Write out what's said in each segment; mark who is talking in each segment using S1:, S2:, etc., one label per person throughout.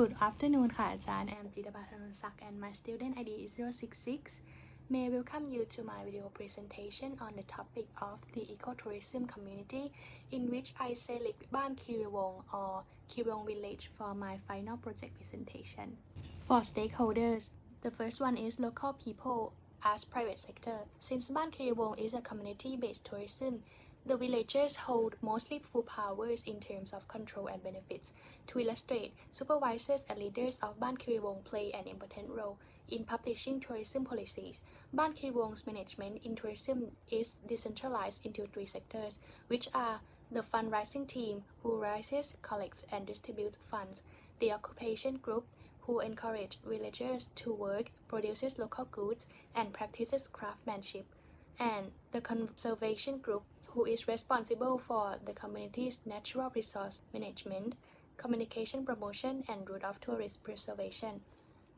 S1: Good afternoon ค่ะอาจารย์ I'm Jidapa and my student ID is 066. May I welcome you to my video presentation on the topic of the ecotourism community in which I select Ban Kiriwong or Kiriwong Village for my final project presentation. For stakeholders, the first one is local people as private sector. Since Ban Kiriwong is a community-based tourism, the villagers hold mostly full powers in terms of control and benefits. To illustrate, supervisors and leaders of Ban Kiriwong play an important role in publishing tourism policies. Ban Kiriwong's management in tourism is decentralized into three sectors, which are the fundraising team, who raises, collects, and distributes funds; the occupation group, who encourage villagers to work, produces local goods, and practices craftsmanship; and the conservation group, who is responsible for the community's natural resource management, communication promotion, and route of tourist preservation.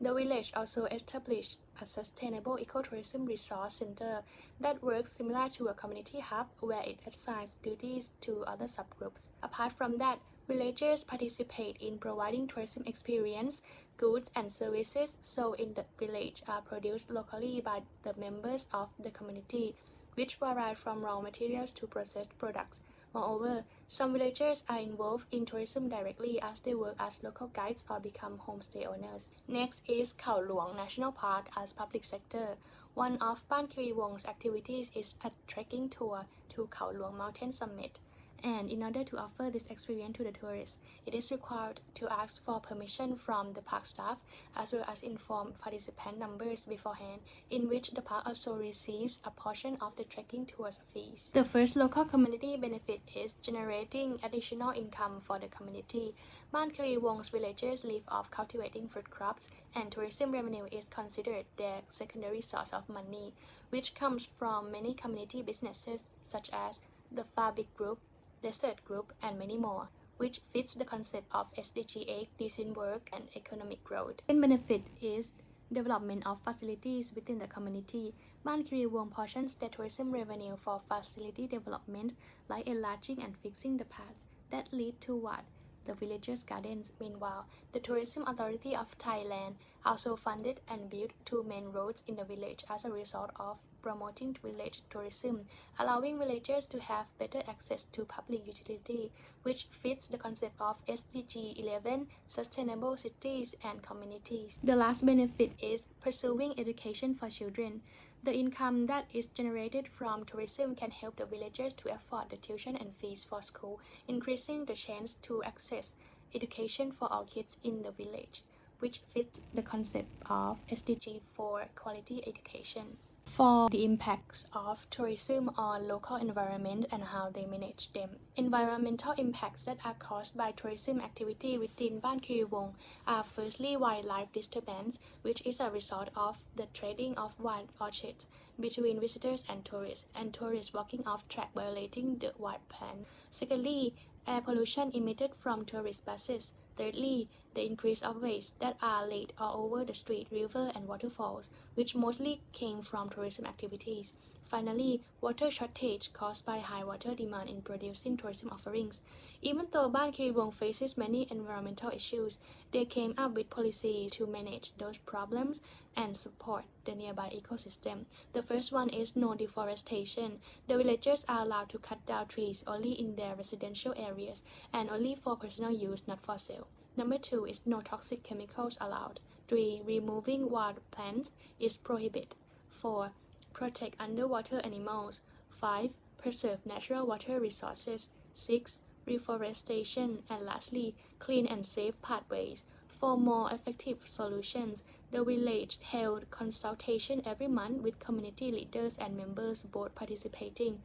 S1: The village also established a sustainable ecotourism resource center that works similar to a community hub where it assigns duties to other subgroups. Apart from that, villagers participate in providing tourism experience, goods, and services sold in the village are produced locally by the members of the community, which vary from raw materials to processed products. Moreover, some villagers are involved in tourism directly as they work as local guides or become homestay owners. Next is Khao Luang National Park as public sector. One of Ban Kiriwong's activities is a trekking tour to Khao Luang Mountain Summit. And in order to offer this experience to the tourists, it is required to ask for permission from the park staff as well as inform participant numbers beforehand, in which the park also receives a portion of the trekking tour's fees. The first local community benefit is generating additional income for the community. Ban Kiriwong's villagers live off cultivating fruit crops, and tourism revenue is considered their secondary source of money, which comes from many community businesses such as the Fabric Group, Desert Group, and many more, which fits the concept of SDG 8, decent work, and economic growth. The benefit is development of facilities within the community. Ban Kiriwong portions the tourism revenue for facility development, like enlarging and fixing the paths that lead toward the villagers' gardens. Meanwhile, the Tourism Authority of Thailand also funded and built two main roads in the village as a result of promoting village tourism, allowing villagers to have better access to public utility, which fits the concept of SDG 11, sustainable cities and communities. The last benefit is pursuing education for children. The income that is generated from tourism can help the villagers to afford the tuition and fees for school, increasing the chance to access education for all kids in the village, which fits the concept of SDG for quality education. For the impacts of tourism on local environment and how they manage them. Environmental impacts that are caused by tourism activity within Ban Kiriwong are firstly wildlife disturbance, which is a result of the trading of wild orchids between visitors and tourists walking off track violating the wild plan. Secondly, air pollution emitted from tourist buses. Thirdly, the increase of waste that are laid all over the street, river, and waterfalls, which mostly came from tourism activities. Finally, water shortage caused by high water demand in producing tourism offerings. Even though Ban Kiriwong faces many environmental issues, they came up with policies to manage those problems and support the nearby ecosystem. The first one is no deforestation. The villagers are allowed to cut down trees only in their residential areas and only for personal use, not for sale. Number 2 is no toxic chemicals allowed. 3. Removing wild plants is prohibited. 4. Protect underwater animals. 5. Preserve natural water resources. 6. Reforestation. And lastly, clean and safe pathways. For more effective solutions, the village held consultation every month with community leaders and members both participating,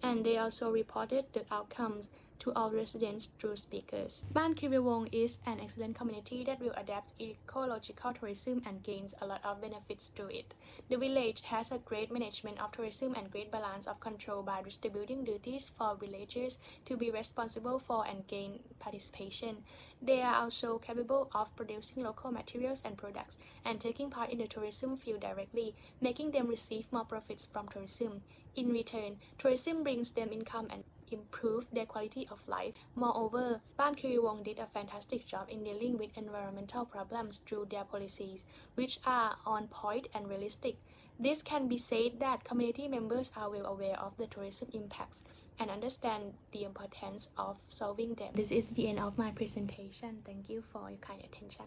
S1: and they also reported the outcomes to all residents through speakers. Ban Kiriwong is an excellent community that will adapt ecological tourism and gains a lot of benefits through it. The village has a great management of tourism and great balance of control by distributing duties for villagers to be responsible for and gain participation. They are also capable of producing local materials and products and taking part in the tourism field directly, making them receive more profits from tourism. In return, tourism brings them income and improve their quality of life. Moreover, Ban Kriwong did a fantastic job in dealing with environmental problems through their policies, which are on point and realistic. This can be said that community members are well aware of the tourism impacts and understand the importance of solving them. This is the end of my presentation. Thank you for your kind attention.